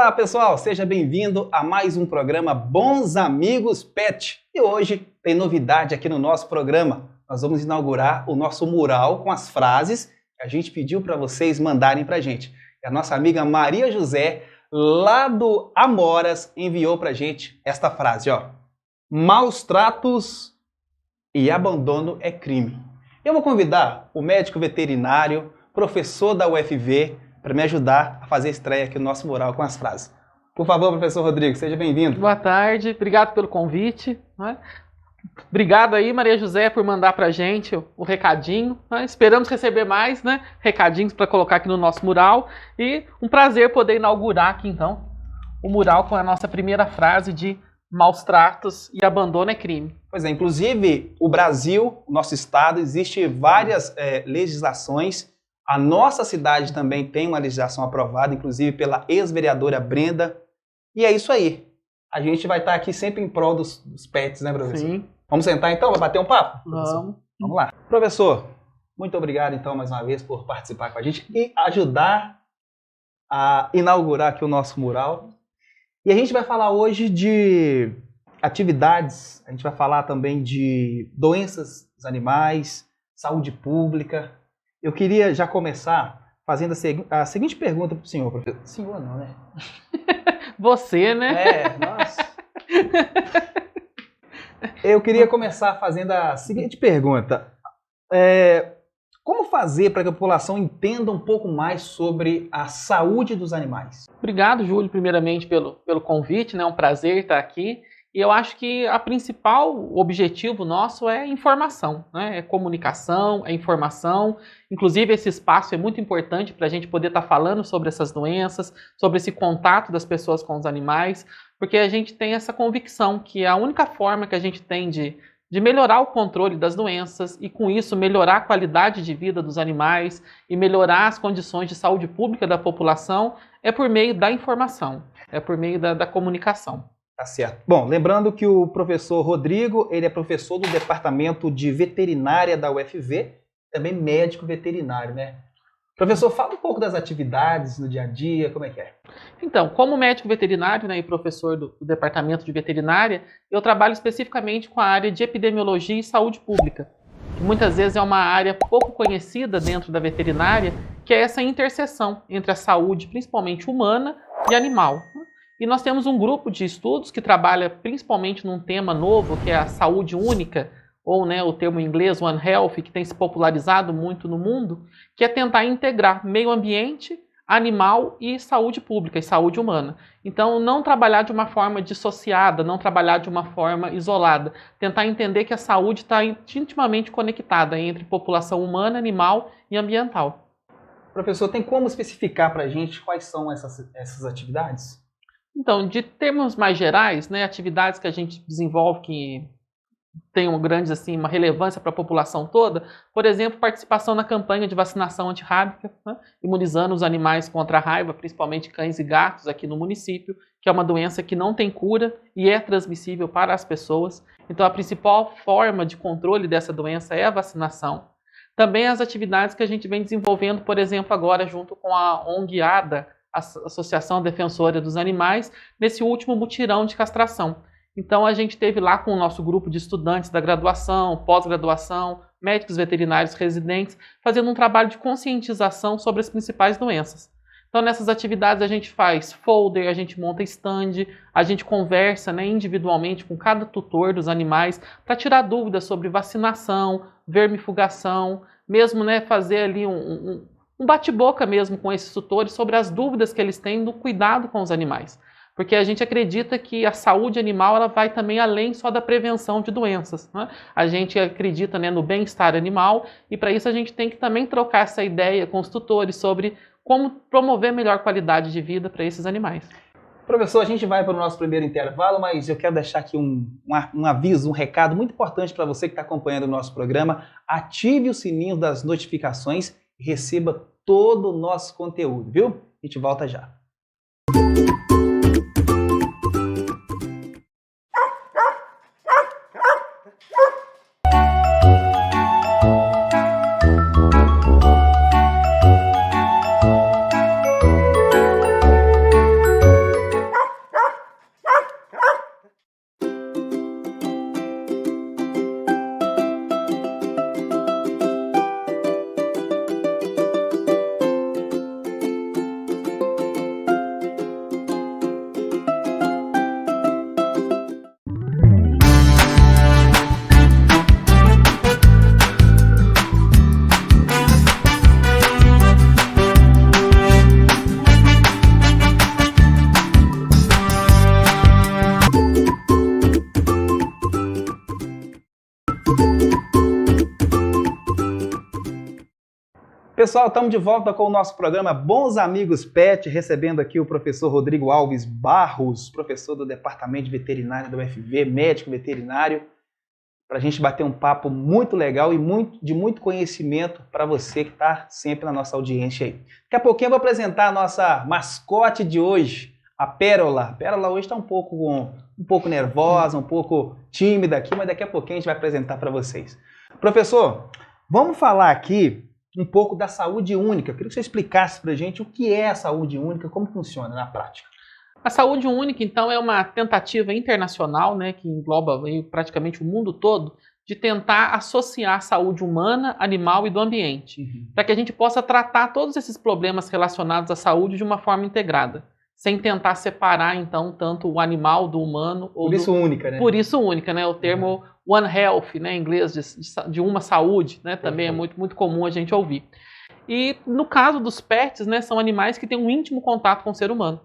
Olá pessoal, seja bem-vindo a mais um programa Bons Amigos Pet. E hoje tem novidade aqui no nosso programa. Nós vamos inaugurar o nosso mural com as frases que a gente pediu para vocês mandarem para a gente. E a nossa amiga Maria José, lá do Amoras, enviou para a gente esta frase, ó. Maus tratos e abandono é crime. Eu vou convidar o médico veterinário, professor da UFV, para me ajudar a fazer a estreia aqui no nosso mural com as frases. Por favor, professor Rodrigo, seja bem-vindo. Boa tarde, obrigado pelo convite. Né? Obrigado aí, Maria José, por mandar para a gente o recadinho. Né? Esperamos receber mais recadinhos para colocar aqui no nosso mural. E um prazer poder inaugurar aqui, então, o mural com a nossa primeira frase de maus tratos e abandono é crime. Pois é, inclusive, o Brasil, o nosso estado, existe várias legislações. A nossa cidade também tem uma legislação aprovada, inclusive pela ex-vereadora Brenda. E é isso aí. A gente vai estar aqui sempre em prol dos pets, né, professor? Sim. Vamos sentar então? Vai bater um papo? Vamos. Vamos lá. Professor, muito obrigado então mais uma vez por participar com a gente e ajudar a inaugurar aqui o nosso mural. E a gente vai falar hoje de atividades, a gente vai falar também de doenças dos animais, saúde pública. Eu queria já começar fazendo a seguinte pergunta para o senhor, professor. Senhor não, né? Você, né? Nossa. Eu queria começar fazendo a seguinte pergunta. Como fazer para que a população entenda um pouco mais sobre a saúde dos animais? Obrigado, Júlio, primeiramente pelo convite, né? É um prazer estar aqui. E eu acho que a principal objetivo nosso é informação, né? É comunicação, é informação. Inclusive, esse espaço é muito importante para a gente poder estar falando sobre essas doenças, sobre esse contato das pessoas com os animais, porque a gente tem essa convicção que a única forma que a gente tem de melhorar o controle das doenças e, com isso, melhorar a qualidade de vida dos animais e melhorar as condições de saúde pública da população é por meio da informação, é por meio da comunicação. Tá certo. Bom, lembrando que o professor Rodrigo, ele é professor do Departamento de Veterinária da UFV, também médico veterinário, né? Professor, fala um pouco das atividades no dia a dia, como é que é? Então, como médico veterinário, né, e professor do Departamento de Veterinária, eu trabalho especificamente com a área de epidemiologia e saúde pública, que muitas vezes é uma área pouco conhecida dentro da veterinária, que é essa interseção entre a saúde, principalmente humana, e animal. E nós temos um grupo de estudos que trabalha principalmente num tema novo, que é a saúde única, ou o termo em inglês One Health, que tem se popularizado muito no mundo, que é tentar integrar meio ambiente, animal e saúde pública e saúde humana. Então, não trabalhar de uma forma dissociada, não trabalhar de uma forma isolada. Tentar entender que a saúde está intimamente conectada entre população humana, animal e ambiental. Professor, tem como especificar para a gente quais são essas atividades? Então, de termos mais gerais, atividades que a gente desenvolve que tenham uma relevância para a população toda, por exemplo, participação na campanha de vacinação antirrábica, imunizando os animais contra a raiva, principalmente cães e gatos aqui no município, que é uma doença que não tem cura e é transmissível para as pessoas. Então, a principal forma de controle dessa doença é a vacinação. Também as atividades que a gente vem desenvolvendo, por exemplo, agora junto com a ONG ADA, a Associação Defensora dos Animais, nesse último mutirão de castração. Então, a gente teve lá com o nosso grupo de estudantes da graduação, pós-graduação, médicos veterinários residentes, fazendo um trabalho de conscientização sobre as principais doenças. Então, nessas atividades, a gente faz folder, a gente monta stand, a gente conversa individualmente com cada tutor dos animais para tirar dúvidas sobre vacinação, vermifugação, mesmo fazer ali um bate-boca mesmo com esses tutores sobre as dúvidas que eles têm do cuidado com os animais. Porque a gente acredita que a saúde animal ela vai também além só da prevenção de doenças. Né? A gente acredita no bem-estar animal e para isso a gente tem que também trocar essa ideia com os tutores sobre como promover melhor qualidade de vida para esses animais. Professor, a gente vai para o nosso primeiro intervalo, mas eu quero deixar aqui um aviso, um recado muito importante para você que está acompanhando o nosso programa. Ative o sininho das notificações e receba todo o nosso conteúdo, viu? A gente volta já. Pessoal, estamos de volta com o nosso programa Bons Amigos Pet, recebendo aqui o professor Rodrigo Alves Barros, professor do Departamento de Veterinária da UFV, médico veterinário, para a gente bater um papo muito legal e de muito conhecimento para você que está sempre na nossa audiência aí. Daqui a pouquinho eu vou apresentar a nossa mascote de hoje, a Pérola. A Pérola hoje está um pouco nervosa, um pouco tímida aqui, mas daqui a pouquinho a gente vai apresentar para vocês. Professor, vamos falar aqui um pouco da saúde única. Eu queria que você explicasse para a gente o que é a saúde única, como funciona na prática. A saúde única, então, é uma tentativa internacional, né, que engloba praticamente o mundo todo, de tentar associar a saúde humana, animal e do ambiente, para que a gente possa tratar todos esses problemas relacionados à saúde de uma forma integrada, sem tentar separar, então, tanto o animal do humano. Por isso única, né? Por isso única, né? O termo One Health, né, em inglês, de uma saúde, né, também é muito comum a gente ouvir. E no caso dos pets, né, são animais que têm um íntimo contato com o ser humano.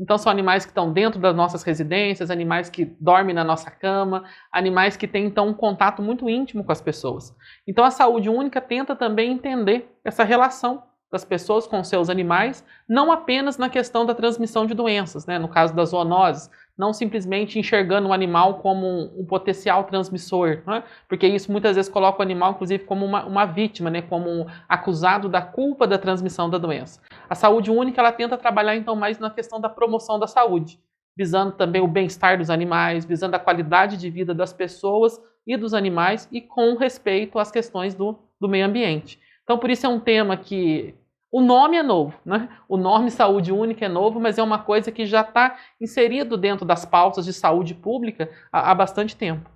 Então são animais que estão dentro das nossas residências, animais que dormem na nossa cama, animais que têm então um contato muito íntimo com as pessoas. Então a saúde única tenta também entender essa relação das pessoas com seus animais, não apenas na questão da transmissão de doenças, né? No caso das zoonoses, não simplesmente enxergando o animal como um potencial transmissor, né? Porque isso muitas vezes coloca o animal, inclusive, como uma vítima, né? Como um acusado da culpa da transmissão da doença. A saúde única, ela tenta trabalhar, então, mais na questão da promoção da saúde, visando também o bem-estar dos animais, visando a qualidade de vida das pessoas e dos animais e com respeito às questões do meio ambiente. Então, por isso é um tema que o nome é novo, né? O nome saúde única é novo, mas é uma coisa que já está inserido dentro das pautas de saúde pública há bastante tempo.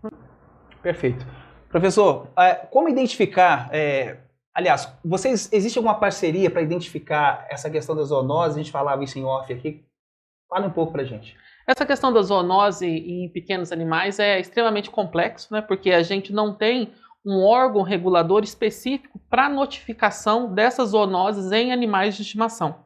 Perfeito. Professor, como identificar... Aliás, existe alguma parceria para identificar essa questão da zoonose? A gente falava isso em off aqui. Fala um pouco para a gente. Essa questão da zoonose em pequenos animais é extremamente complexo, né? Porque a gente não tem um órgão regulador específico para notificação dessas zoonoses em animais de estimação.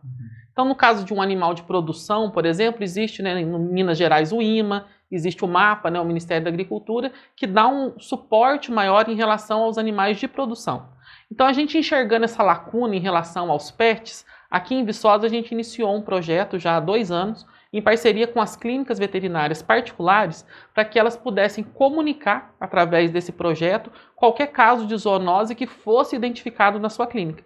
Então, no caso de um animal de produção, por exemplo, existe, né, em Minas Gerais o IMA, existe o MAPA, né, o Ministério da Agricultura, que dá um suporte maior em relação aos animais de produção. Então, a gente enxergando essa lacuna em relação aos pets, aqui em Viçosa a gente iniciou um projeto já há 2 anos, em parceria com as clínicas veterinárias particulares, para que elas pudessem comunicar, através desse projeto, qualquer caso de zoonose que fosse identificado na sua clínica.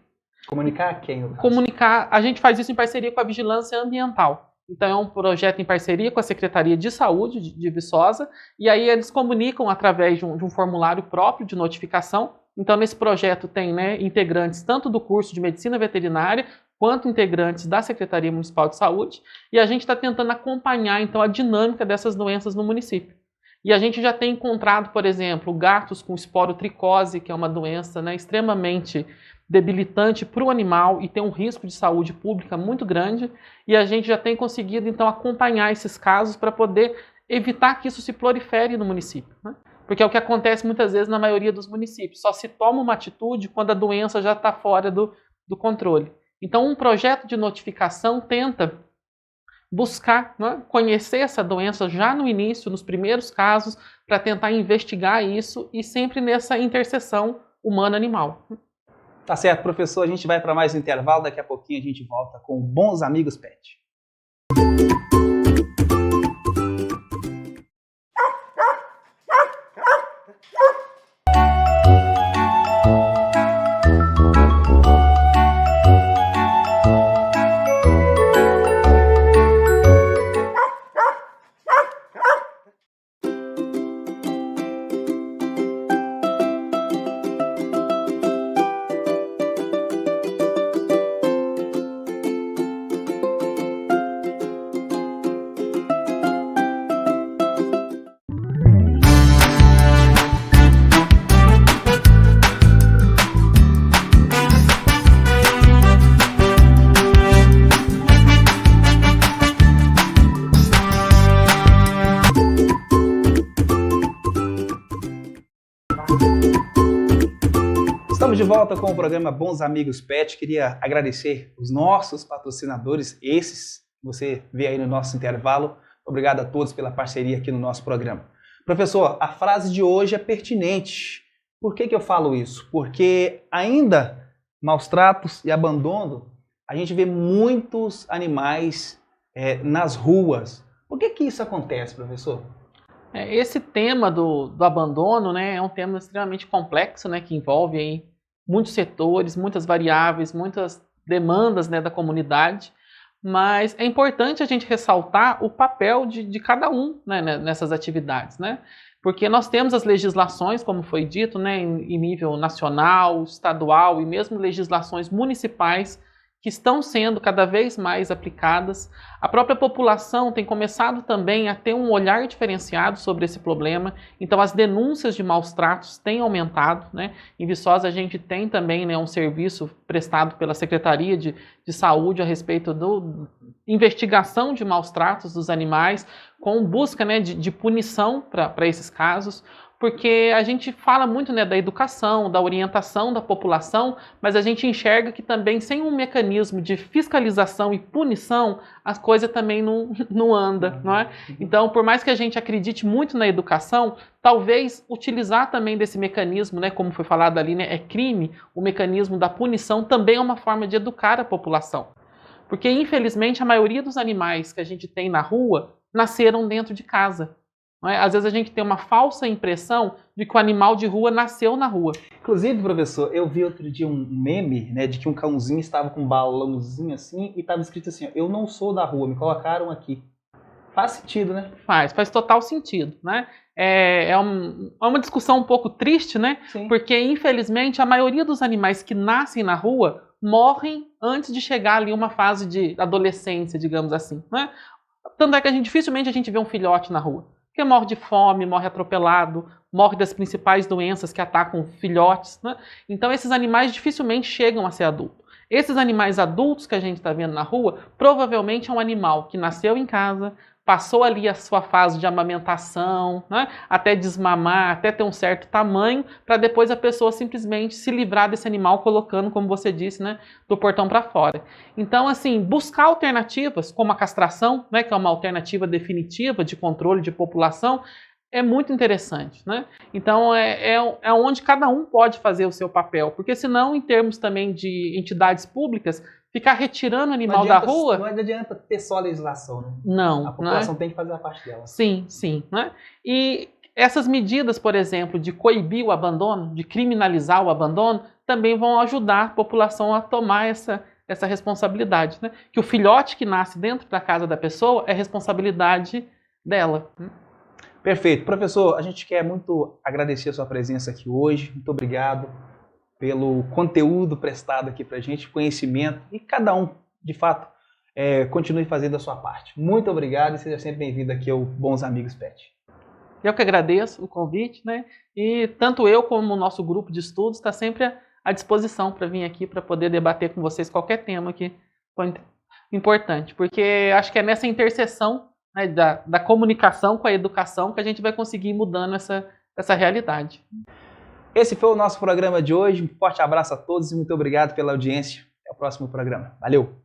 Comunicar a quem? Comunicar, a gente faz isso em parceria com a Vigilância Ambiental. Então é um projeto em parceria com a Secretaria de Saúde de Viçosa, e aí eles comunicam através de um formulário próprio de notificação. Então nesse projeto tem, né, integrantes tanto do curso de Medicina Veterinária, quanto integrantes da Secretaria Municipal de Saúde, e a gente está tentando acompanhar, então, a dinâmica dessas doenças no município. E a gente já tem encontrado, por exemplo, gatos com esporotricose, que é uma doença, né, extremamente debilitante para o animal e tem um risco de saúde pública muito grande, e a gente já tem conseguido, então, acompanhar esses casos para poder evitar que isso se prolifere no município, né? Porque é o que acontece muitas vezes na maioria dos municípios, só se toma uma atitude quando a doença já está fora do controle. Então, um projeto de notificação tenta buscar, né, conhecer essa doença já no início, nos primeiros casos, para tentar investigar isso e sempre nessa interseção humano-animal. Tá certo, professor. A gente vai para mais um intervalo. Daqui a pouquinho a gente volta com Bons Amigos Pet. Estamos de volta com o programa Bons Amigos Pet. Queria agradecer os nossos patrocinadores, esses que você vê aí no nosso intervalo. Obrigado a todos pela parceria aqui no nosso programa. Professor, a frase de hoje é pertinente. Por que eu falo isso? Porque ainda maus tratos e abandono, a gente vê muitos animais nas ruas. Por que isso acontece, professor? Esse tema do abandono, né, é um tema extremamente complexo, né, que envolve aí muitos setores, muitas variáveis, muitas demandas, né, da comunidade, mas é importante a gente ressaltar o papel de cada um, né, nessas atividades, né? Porque nós temos as legislações, como foi dito, né, em nível nacional, estadual e mesmo legislações municipais que estão sendo cada vez mais aplicadas. A própria população tem começado também a ter um olhar diferenciado sobre esse problema, então as denúncias de maus tratos têm aumentado, né? Em Viçosa a gente tem também, né, um serviço prestado pela Secretaria de Saúde a respeito da investigação de maus tratos dos animais, com busca, né, de punição para esses casos, porque a gente fala muito, né, da educação, da orientação da população, mas a gente enxerga que também sem um mecanismo de fiscalização e punição, a coisa também não anda, não é? Então, por mais que a gente acredite muito na educação, talvez utilizar também desse mecanismo, né, como foi falado ali, né, é crime, o mecanismo da punição também é uma forma de educar a população. Porque, infelizmente, a maioria dos animais que a gente tem na rua nasceram dentro de casa. Às vezes a gente tem uma falsa impressão de que o animal de rua nasceu na rua. Inclusive, professor, eu vi outro dia um meme, né, de que um cãozinho estava com um balãozinho assim e estava escrito assim, eu não sou da rua, me colocaram aqui. Faz sentido, né? Faz total sentido, né? É uma discussão um pouco triste, né? Sim. Porque, infelizmente, a maioria dos animais que nascem na rua morrem antes de chegar ali uma fase de adolescência, digamos assim, né? Tanto é que dificilmente a gente vê um filhote na rua. Porque morre de fome, morre atropelado, morre das principais doenças que atacam filhotes, né? Então esses animais dificilmente chegam a ser adultos. Esses animais adultos que a gente está vendo na rua, provavelmente é um animal que nasceu em casa, passou ali a sua fase de amamentação, né? Até desmamar, até ter um certo tamanho, para depois a pessoa simplesmente se livrar desse animal colocando, como você disse, né, do portão para fora. Então, assim, buscar alternativas, como a castração, né, que é uma alternativa definitiva de controle de população, é muito interessante, né? Então, é onde cada um pode fazer o seu papel, porque senão, em termos também de entidades públicas, ficar retirando o animal da rua... Não adianta ter só a legislação, né? Não. A população tem que fazer a parte dela. Sim, sim. Né? E essas medidas, por exemplo, de coibir o abandono, de criminalizar o abandono, também vão ajudar a população a tomar essa responsabilidade, né? Que o filhote que nasce dentro da casa da pessoa é responsabilidade dela. Perfeito. Professor, a gente quer muito agradecer a sua presença aqui hoje. Muito obrigado pelo conteúdo prestado aqui pra gente, conhecimento, e cada um, de fato, continue fazendo a sua parte. Muito obrigado e seja sempre bem-vindo aqui ao Bons Amigos Pet. Eu que agradeço o convite, né? E tanto eu como o nosso grupo de estudos está sempre à disposição para vir aqui para poder debater com vocês qualquer tema que for importante, porque acho que é nessa interseção, né, da comunicação com a educação que a gente vai conseguir ir mudando essa realidade. Esse foi o nosso programa de hoje. Um forte abraço a todos e muito obrigado pela audiência. Até o próximo programa. Valeu!